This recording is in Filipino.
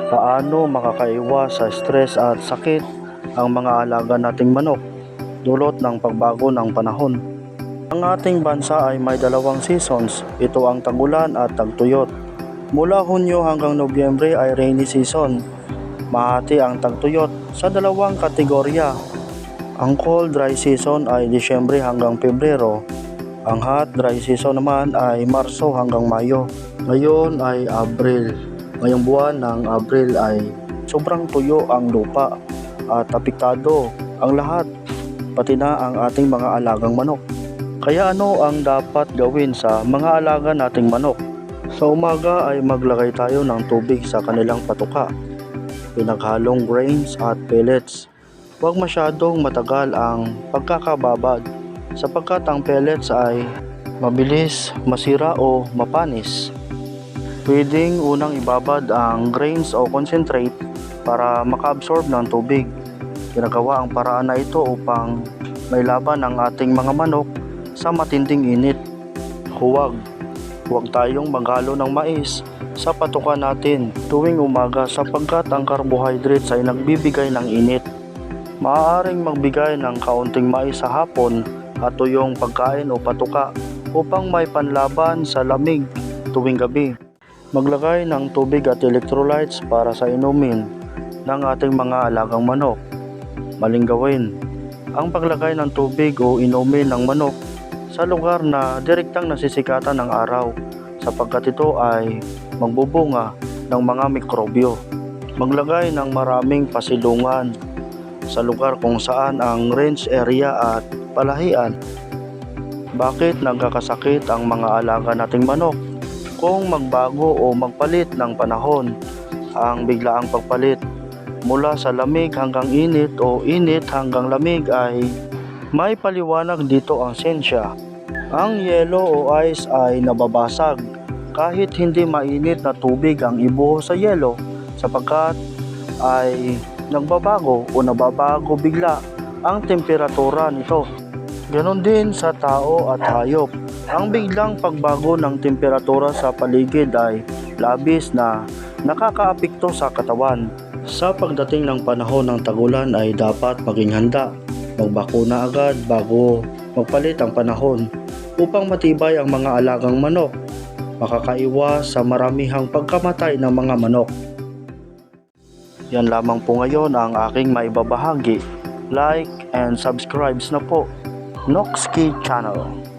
Paano makakaiwas sa stress at sakit ang mga alaga nating manok dulot ng pagbago ng panahon? Ang ating bansa ay may dalawang seasons. Ito ang tag-ulan at tagtuyot. Mula Hunyo hanggang Nobyembre ay rainy season. Mahati ang tagtuyot sa dalawang kategorya. Ang cold dry season ay Disyembre hanggang Pebrero. Ang hot dry season naman ay Marso hanggang Mayo. Ngayon ay Abril. Ngayong buwan ng Abril ay sobrang tuyo ang lupa at apektado ang lahat, pati na ang ating mga alagang manok. Kaya ano ang dapat gawin sa mga alaga nating manok? Sa umaga ay maglagay tayo ng tubig sa kanilang patuka, pinaghalong grains at pellets. Huwag masyadong matagal ang pagkakababad sapagkat ang pellets ay mabilis masira o mapanis. Pwedeng unang ibabad ang grains o concentrate para maka-absorb ng tubig. Ginagawa ang paraan na ito upang may laban ang ating mga manok sa matinding init. Huwag tayong maghalo ng mais sa patuka natin tuwing umaga sapagkat ang carbohydrates ay nagbibigay ng init. Maaaring magbigay ng kaunting mais sa hapon at tuyong pagkain o patuka upang may panlaban sa lamig tuwing gabi. Maglagay ng tubig at electrolytes para sa inumin ng ating mga alagang manok. Maling gawin ang paglagay ng tubig o inumin ng manok sa lugar na direktang nasisikatan ng araw sapagkat ito ay magbubunga ng mga mikrobyo. Maglagay ng maraming pasilungan sa lugar kung saan ang range area at palahian. Bakit nagkakasakit ang mga alaga nating manok? Kung magbago o magpalit ng panahon, ang biglaang pagpalit mula sa lamig hanggang init o init hanggang lamig ay may paliwanag dito ang siyensya. Ang yelo o ice ay nababasag kahit hindi mainit na tubig ang ibuhos sa yelo sapagkat ay nagbabago o nababago bigla ang temperatura nito. Ganon din sa tao at hayop. Ang biglang pagbago ng temperatura sa paligid ay labis na nakakaapekto sa katawan. Sa pagdating ng panahon ng tag-ulan ay dapat maging handa. Magbakuna agad bago magpalit ang panahon upang matibay ang mga alagang manok. Makakaiwas sa maramihang pagkamatay ng mga manok. Yan lamang po ngayon ang aking maibabahagi. Like and subscribe na po. Noxkey Channel.